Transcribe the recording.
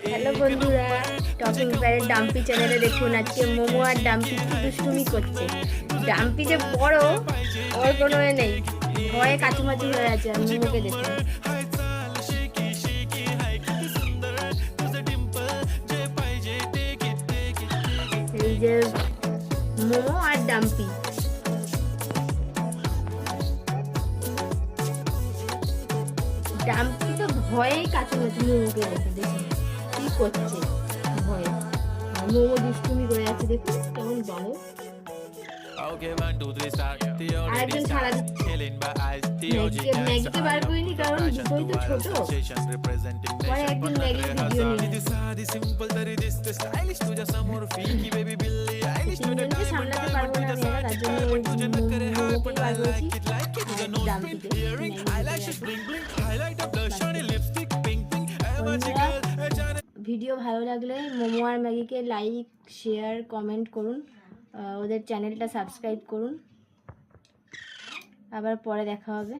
Hello বন্ধুরা, talking প্যারের dumpy চ্যানেলে দেখুন আজকে মোমো আর ডাম্পি কি দুষ্টুমি করছে। ডাম্পি যে বড়, ওর কোনো এ নেই, ভয়ে কাচুমাচু হয়ে আছে। আর মোমোকে দেখুন, এই যে মোমো আর ডাম্পি। ডাম্পি তো ভয়েই কাচুমাচু মোমোকে দেখে, দেখুন কি করছে ভয়ে। আর মোমো দুষ্টুমি করে আছে, দেখুন কেমন বড়। আরেকজন ছাড়া দিচ্ছে। ম্যাগিকে বার করিনি কারণ দুটোই তো ছোট। পরে একদিন ম্যাগির ভিডিও নিয়ে তিনজনকে সামলাতে পারবো না আমি, তার জন্য মোমোকে বার করেছি আর ডাম্পিকে ভিডিও ভালো লাগলে মোমো আর ম্যাগিকে লাইক, শেয়ার, কমেন্ট করুন, ওদের চ্যানেলটা সাবস্ক্রাইব করুন। আবার পরে দেখা হবে।